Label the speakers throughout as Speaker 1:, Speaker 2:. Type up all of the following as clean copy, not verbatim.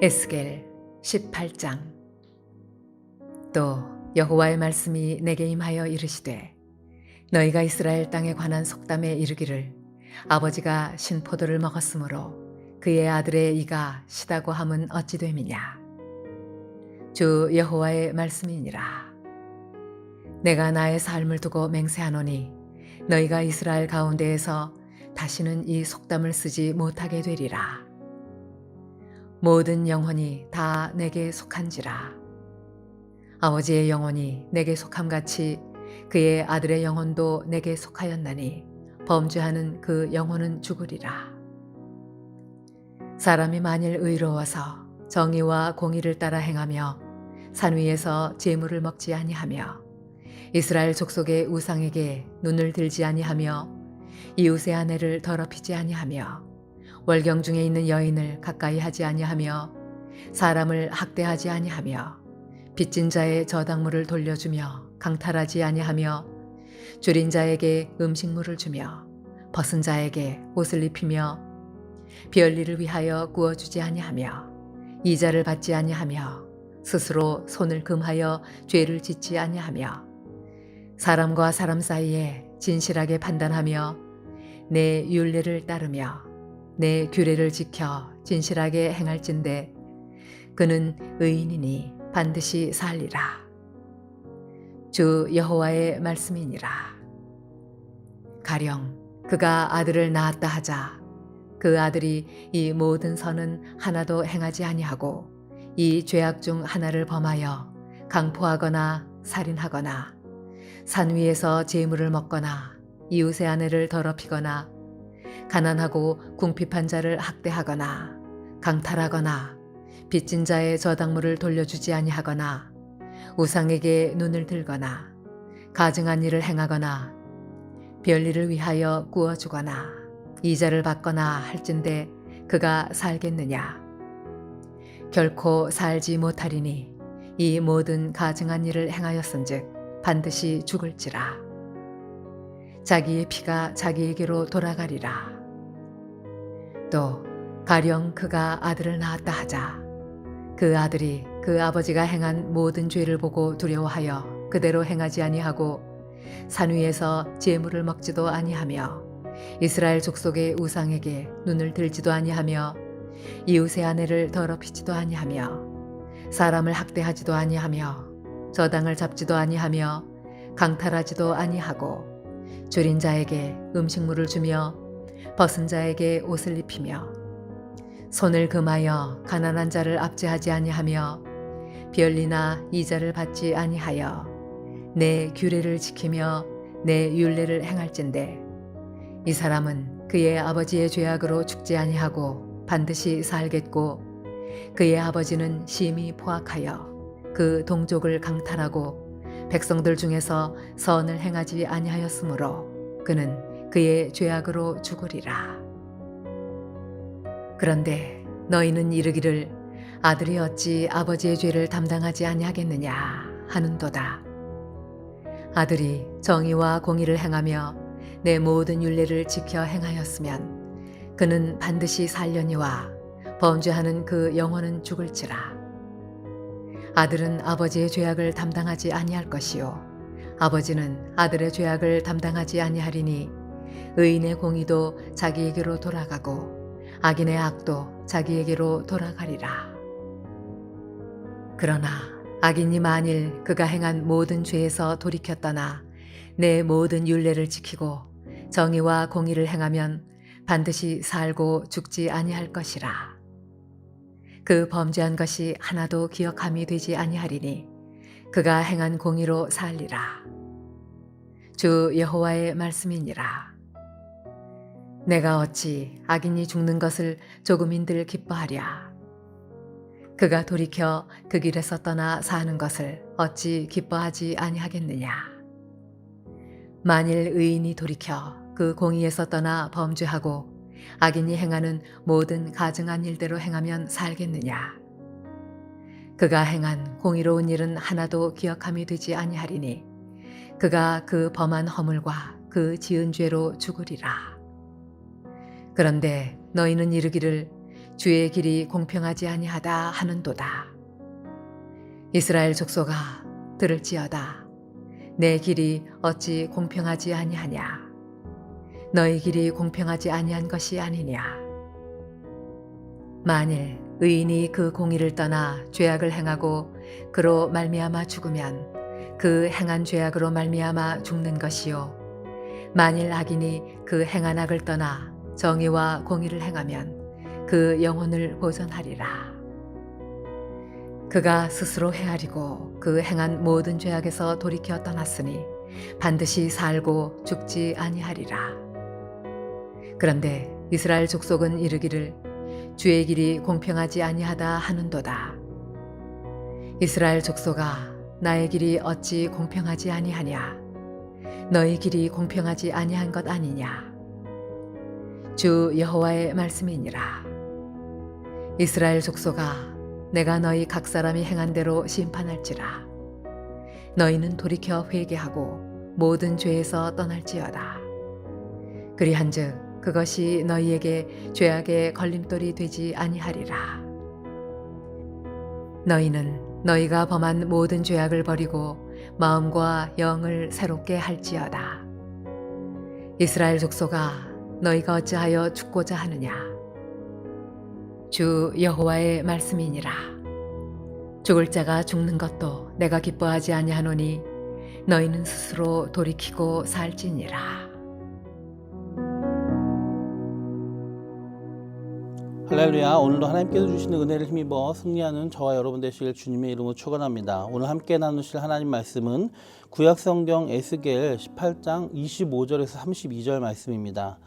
Speaker 1: 에스겔 18장. 또 여호와의 말씀이 내게 임하여 이르시되, 너희가 이스라엘 땅에 관한 속담에 이르기를, 아버지가 신포도를 먹었으므로 그의 아들의 이가 시다고 함은 어찌 됨이냐. 주 여호와의 말씀이니라. 내가 나의 삶을 두고 맹세하노니 너희가 이스라엘 가운데에서 다시는 이 속담을 쓰지 못하게 되리라. 모든 영혼이 다 내게 속한지라. 아버지의 영혼이 내게 속함같이 그의 아들의 영혼도 내게 속하였나니 범죄하는 그 영혼은 죽으리라. 사람이 만일 의로워서 정의와 공의를 따라 행하며 산 위에서 재물을 먹지 아니하며 이스라엘 족속의 우상에게 눈을 들지 아니하며 이웃의 아내를 더럽히지 아니하며 월경 중에 있는 여인을 가까이 하지 아니하며 사람을 학대하지 아니하며 빚진 자의 저당물을 돌려주며 강탈하지 아니하며 줄인 자에게 음식물을 주며 벗은 자에게 옷을 입히며 비얼리를 위하여 구워주지 아니하며 이자를 받지 아니하며 스스로 손을 금하여 죄를 짓지 아니하며 사람과 사람 사이에 진실하게 판단하며 내 율례를 따르며 내 규례를 지켜 진실하게 행할진대 그는 의인이니 반드시 살리라. 주 여호와의 말씀이니라. 가령 그가 아들을 낳았다 하자 그 아들이 이 모든 선은 하나도 행하지 아니하고 이 죄악 중 하나를 범하여 강포하거나 살인하거나 산 위에서 재물을 먹거나 이웃의 아내를 더럽히거나 가난하고 궁핍한 자를 학대하거나 강탈하거나 빚진 자의 저당물을 돌려주지 아니하거나 우상에게 눈을 들거나 가증한 일을 행하거나 별일을 위하여 구워주거나 이자를 받거나 할진대 그가 살겠느냐. 결코 살지 못하리니 이 모든 가증한 일을 행하였은즉 반드시 죽을지라. 자기의 피가 자기에게로 돌아가리라. 또 가령 그가 아들을 낳았다 하자 그 아들이 그 아버지가 행한 모든 죄를 보고 두려워하여 그대로 행하지 아니하고 산 위에서 재물을 먹지도 아니하며 이스라엘 족속의 우상에게 눈을 들지도 아니하며 이웃의 아내를 더럽히지도 아니하며 사람을 학대하지도 아니하며 저당을 잡지도 아니하며 강탈하지도 아니하고 줄인 자에게 음식물을 주며 벗은 자에게 옷을 입히며 손을 금하여 가난한 자를 압제하지 아니하며 별리나 이자를 받지 아니하여 내 규례를 지키며 내 율례를 행할진대 이 사람은 그의 아버지의 죄악으로 죽지 아니하고 반드시 살겠고 그의 아버지는 심히 포악하여 그 동족을 강탈하고 백성들 중에서 선을 행하지 아니하였으므로 그는 그의 죄악으로 죽으리라. 그런데 너희는 이르기를 아들이 어찌 아버지의 죄를 담당하지 아니하겠느냐 하는도다. 아들이 정의와 공의를 행하며 내 모든 율례를 지켜 행하였으면 그는 반드시 살려니와 범죄하는 그 영혼은 죽을지라. 아들은 아버지의 죄악을 담당하지 아니할 것이요 아버지는 아들의 죄악을 담당하지 아니하리니 의인의 공의도 자기에게로 돌아가고 악인의 악도 자기에게로 돌아가리라. 그러나 악인이 만일 그가 행한 모든 죄에서 돌이켜 떠나 내 모든 율례를 지키고 정의와 공의를 행하면 반드시 살고 죽지 아니할 것이라. 그 범죄한 것이 하나도 기억함이 되지 아니하리니 그가 행한 공의로 살리라. 주 여호와의 말씀이니라. 내가 어찌 악인이 죽는 것을 조금인들 기뻐하랴. 그가 돌이켜 그 길에서 떠나 사는 것을 어찌 기뻐하지 아니하겠느냐. 만일 의인이 돌이켜 그 공의에서 떠나 범죄하고 악인이 행하는 모든 가증한 일대로 행하면 살겠느냐. 그가 행한 공의로운 일은 하나도 기억함이 되지 아니하리니 그가 그 범한 허물과 그 지은 죄로 죽으리라. 그런데 너희는 이르기를 주의 길이 공평하지 아니하다 하는도다. 이스라엘 족속아 들을지어다. 내 길이 어찌 공평하지 아니하냐. 너희 길이 공평하지 아니한 것이 아니냐. 만일 의인이 그 공의를 떠나 죄악을 행하고 그로 말미암아 죽으면 그 행한 죄악으로 말미암아 죽는 것이요, 만일 악인이 그 행한 악을 떠나 정의와 공의를 행하면 그 영혼을 보존하리라. 그가 스스로 헤아리고 그 행한 모든 죄악에서 돌이켜 떠났으니 반드시 살고 죽지 아니하리라. 그런데 이스라엘 족속은 이르기를 주의 길이 공평하지 아니하다 하는도다. 이스라엘 족속아 나의 길이 어찌 공평하지 아니하냐. 너희 길이 공평하지 아니한 것 아니냐. 주 여호와의 말씀이니라. 이스라엘 족속아 내가 너희 각 사람이 행한 대로 심판할지라. 너희는 돌이켜 회개하고 모든 죄에서 떠날지어다. 그리한즉 그것이 너희에게 죄악의 걸림돌이 되지 아니하리라. 너희는 너희가 범한 모든 죄악을 버리고 마음과 영을 새롭게 할지어다. 이스라엘 족속아 너희가 어찌하여 죽고자 하느냐. 주 여호와의 말씀이니라. 죽을 자가 죽는 것도 내가 기뻐하지 아니하노니 너희는 스스로 돌이키고 살지니라.
Speaker 2: 할렐루야. 오늘도 하나님께서 주시는 은혜를 힘입어 승리하는 저와 여러분 되시길 주님의 이름으로 축원합니다. 오늘 함께 나누실 하나님 말씀은 구약성경 에스겔 18장 25절에서 32절 말씀입니다.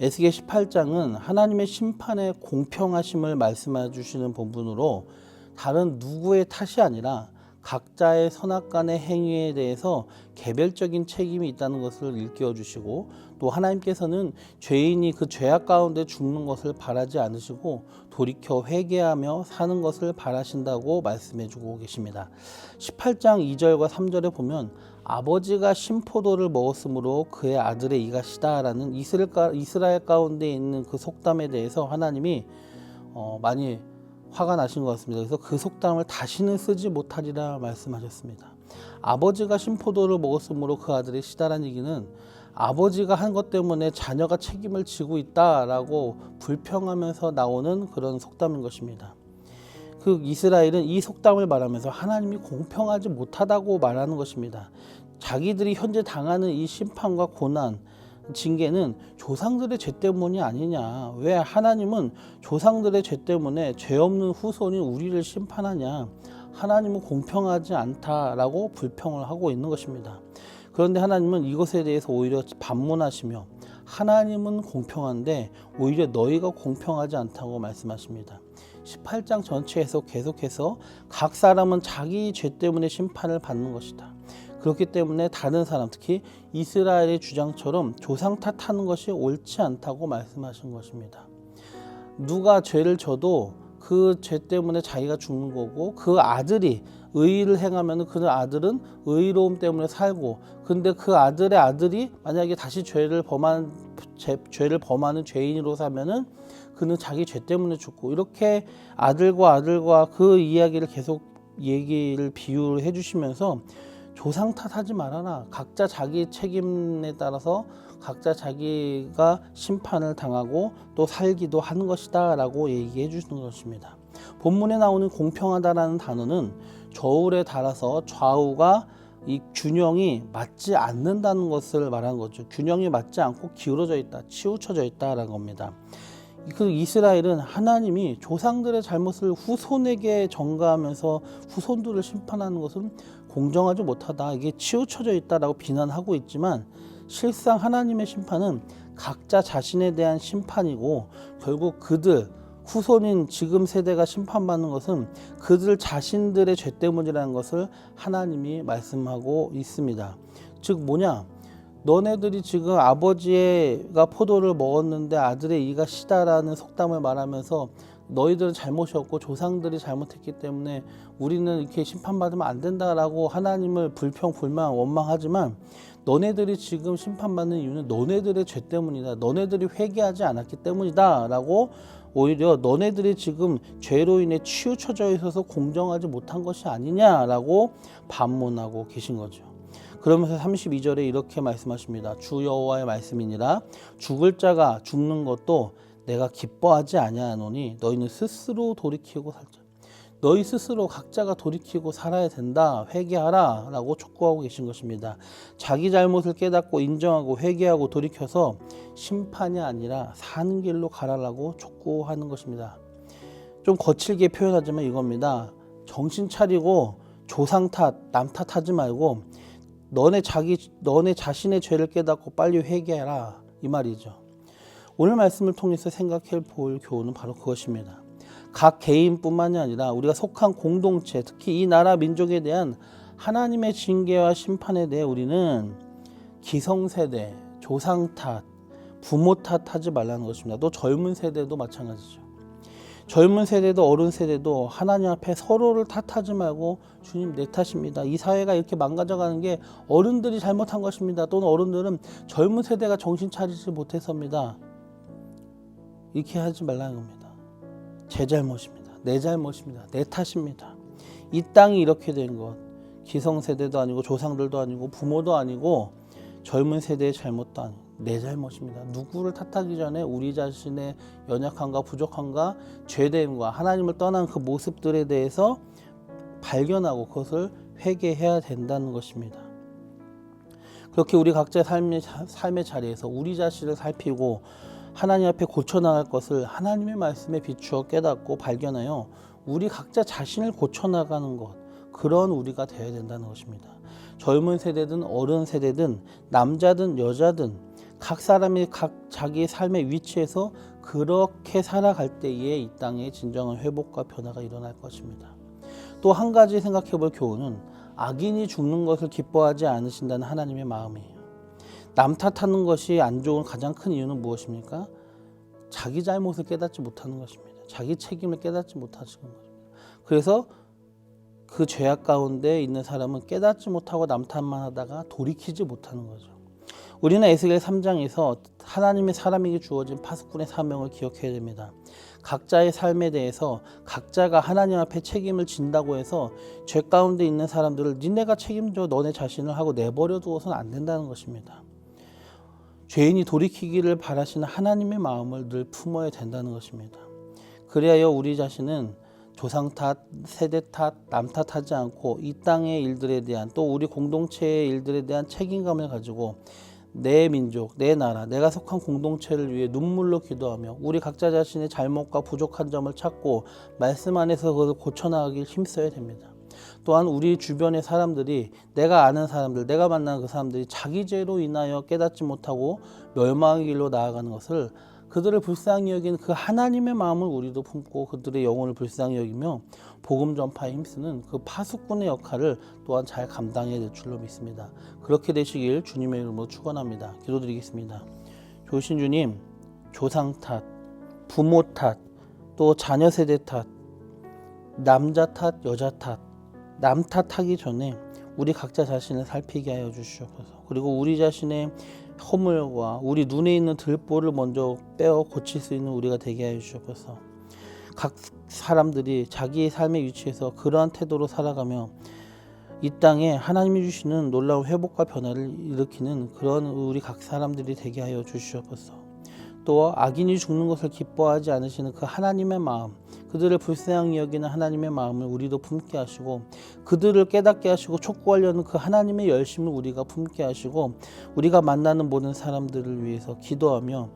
Speaker 2: 에스겔 18장은 하나님의 심판의 공평하심을 말씀해 주시는 본문으로 다른 누구의 탓이 아니라 각자의 선악간의 행위에 대해서 개별적인 책임이 있다는 것을 일깨워 주시고, 또 하나님께서는 죄인이 그 죄악 가운데 죽는 것을 바라지 않으시고 돌이켜 회개하며 사는 것을 바라신다고 말씀해 주고 계십니다. 18장 2절과 3절에 보면 아버지가 신포도를 먹었으므로 그의 아들의 이가 시다라는 이스라엘 가운데 있는 그 속담에 대해서 하나님이 많이 화가 나신 것 같습니다. 그래서 그 속담을 다시는 쓰지 못하리라 말씀하셨습니다. 아버지가 신포도를 먹었으므로 그 아들의 시다라는 얘기는 아버지가 한 것 때문에 자녀가 책임을 지고 있다라고 불평하면서 나오는 그런 속담인 것입니다. 그 이스라엘은 이 속담을 말하면서 하나님이 공평하지 못하다고 말하는 것입니다. 자기들이 현재 당하는 이 심판과 고난, 징계는 조상들의 죄 때문이 아니냐. 왜 하나님은 조상들의 죄 때문에 죄 없는 후손인 우리를 심판하냐. 하나님은 공평하지 않다라고 불평을 하고 있는 것입니다. 그런데 하나님은 이것에 대해서 오히려 반문하시며 하나님은 공평한데 오히려 너희가 공평하지 않다고 말씀하십니다. 18장 전체에서 계속해서 각 사람은 자기 죄 때문에 심판을 받는 것이다. 그렇기 때문에 다른 사람, 특히 이스라엘의 주장처럼 조상 탓하는 것이 옳지 않다고 말씀하신 것입니다. 누가 죄를 져도 그 죄 때문에 자기가 죽는 거고, 그 아들이 의의를 행하면 그 아들은 의로움 때문에 살고, 근데 그 아들의 아들이 만약에 다시 죄를 범하는 죄인으로 사면은 그는 자기 죄 때문에 죽고, 이렇게 아들과 그 이야기를 계속 비유를 해주시면서 조상 탓하지 말아라. 각자 자기 책임에 따라서 각자 자기가 심판을 당하고 또 살기도 하는 것이다 라고 얘기해 주시는 것입니다. 본문에 나오는 공평하다라는 단어는 저울에 달아서 좌우가 이 균형이 맞지 않는다는 것을 말하는 거죠. 균형이 맞지 않고 기울어져 있다, 치우쳐져 있다라는 겁니다. 그 이스라엘은 하나님이 조상들의 잘못을 후손에게 전가하면서 후손들을 심판하는 것은 공정하지 못하다, 이게 치우쳐져 있다라고 비난하고 있지만, 실상 하나님의 심판은 각자 자신에 대한 심판이고, 결국 그들 후손인 지금 세대가 심판받는 것은 그들 자신들의 죄 때문이라는 것을 하나님이 말씀하고 있습니다. 즉 뭐냐, 너네들이 지금 아버지가 포도를 먹었는데 아들의 이가 시다라는 속담을 말하면서 너희들은 잘못이 없고 조상들이 잘못했기 때문에 우리는 이렇게 심판받으면 안 된다라고 하나님을 원망하지만, 너네들이 지금 심판받는 이유는 너네들의 죄 때문이다, 너네들이 회개하지 않았기 때문이다 라고 오히려 너네들이 지금 죄로 인해 치우쳐져 있어서 공정하지 못한 것이 아니냐라고 반문하고 계신 거죠. 그러면서 32절에 이렇게 말씀하십니다. 주 여호와의 말씀이니라 죽을 자가 죽는 것도 내가 기뻐하지 아니하노니 너희는 스스로 돌이키고 살자. 너희 스스로 각자가 돌이키고 살아야 된다. 회개하라 라고 촉구하고 계신 것입니다. 자기 잘못을 깨닫고 인정하고 회개하고 돌이켜서 심판이 아니라 사는 길로 가라라고 촉구하는 것입니다. 좀 거칠게 표현하자면 이겁니다. 정신 차리고 조상 탓, 남 탓하지 말고 너네 자신의 죄를 깨닫고 빨리 회개해라 이 말이죠. 오늘 말씀을 통해서 생각해 볼 교훈은 바로 그것입니다. 각 개인뿐만이 아니라 우리가 속한 공동체, 특히 이 나라 민족에 대한 하나님의 징계와 심판에 대해 우리는 기성세대, 조상 탓, 부모 탓하지 말라는 것입니다. 또 젊은 세대도 마찬가지죠. 젊은 세대도 어른 세대도 하나님 앞에 서로를 탓하지 말고 주님 내 탓입니다. 이 사회가 이렇게 망가져가는 게 어른들이 잘못한 것입니다. 또는 어른들은 젊은 세대가 정신 차리지 못해서입니다. 이렇게 하지 말라는 겁니다. 제 잘못입니다. 내 잘못입니다. 내 탓입니다. 이 땅이 이렇게 된 것 기성세대도 아니고 조상들도 아니고 부모도 아니고 젊은 세대의 잘못도 아니고 내 잘못입니다. 누구를 탓하기 전에 우리 자신의 연약함과 부족함과 죄됨과 하나님을 떠난 그 모습들에 대해서 발견하고 그것을 회개해야 된다는 것입니다. 그렇게 우리 각자의 삶의 자리에서 우리 자신을 살피고 하나님 앞에 고쳐나갈 것을 하나님의 말씀에 비추어 깨닫고 발견하여 우리 각자 자신을 고쳐나가는 것, 그런 우리가 되어야 된다는 것입니다. 젊은 세대든 어른 세대든 남자든 여자든 각 사람이 각 자기의 삶의 위치에서 그렇게 살아갈 때에 이 땅에 진정한 회복과 변화가 일어날 것입니다. 또 한 가지 생각해 볼 교훈은 악인이 죽는 것을 기뻐하지 않으신다는 하나님의 마음이에요. 남 탓하는 것이 안 좋은 가장 큰 이유는 무엇입니까? 자기 잘못을 깨닫지 못하는 것입니다. 자기 책임을 깨닫지 못하시는 것입니다. 그래서 그 죄악 가운데 있는 사람은 깨닫지 못하고 남 탓만 하다가 돌이키지 못하는 거죠. 우리는 에스겔 3장에서 하나님의 사람에게 주어진 파수꾼의 사명을 기억해야 됩니다. 각자의 삶에 대해서 각자가 하나님 앞에 책임을 진다고 해서 죄 가운데 있는 사람들을 니네가 책임져 너네 자신을 하고 내버려 두어서는 안 된다는 것입니다. 죄인이 돌이키기를 바라시는 하나님의 마음을 늘 품어야 된다는 것입니다. 그래야 우리 자신은 조상 탓, 세대 탓, 남 탓하지 않고 이 땅의 일들에 대한 또 우리 공동체의 일들에 대한 책임감을 가지고 내 민족, 내 나라, 내가 속한 공동체를 위해 눈물로 기도하며 우리 각자 자신의 잘못과 부족한 점을 찾고 말씀 안에서 그것을 고쳐나가길 힘써야 됩니다. 또한 우리 주변의 사람들이 내가 아는 사람들, 내가 만나는 그 사람들이 자기 죄로 인하여 깨닫지 못하고 멸망의 길로 나아가는 것을 그들을 불쌍히 여기는 그 하나님의 마음을 우리도 품고 그들의 영혼을 불쌍히 여기며 복음 전파에 힘쓰는 그 파수꾼의 역할을 또한 잘 감당해야 될 줄로 믿습니다. 그렇게 되시길 주님의 이름으로 축원합니다. 기도드리겠습니다. 좋으신 주님, 조상 탓, 부모 탓, 또 자녀 세대 탓, 남자 탓, 여자 탓, 남 탓하기 전에 우리 각자 자신을 살피게 하여 주시옵소서. 그리고 우리 자신의 허물과 우리 눈에 있는 들보를 먼저 빼어 고칠 수 있는 우리가 되게 하여 주시옵소서. 각 사람들이 자기의 삶의 위치에서 그러한 태도로 살아가며 이 땅에 하나님이 주시는 놀라운 회복과 변화를 일으키는 그런 우리 각 사람들이 되게 하여 주시옵소서. 또 악인이 죽는 것을 기뻐하지 않으시는 그 하나님의 마음, 그들을 불쌍히 여기는 하나님의 마음을 우리도 품게 하시고 그들을 깨닫게 하시고 촉구하려는 그 하나님의 열심을 우리가 품게 하시고 우리가 만나는 모든 사람들을 위해서 기도하며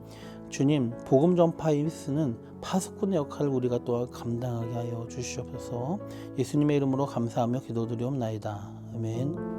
Speaker 2: 주님 복음 전파에 힘쓰는 파수꾼의 역할을 우리가 또한 감당하게 하여 주시옵소서. 예수님의 이름으로 감사하며 기도드리옵나이다. 아멘.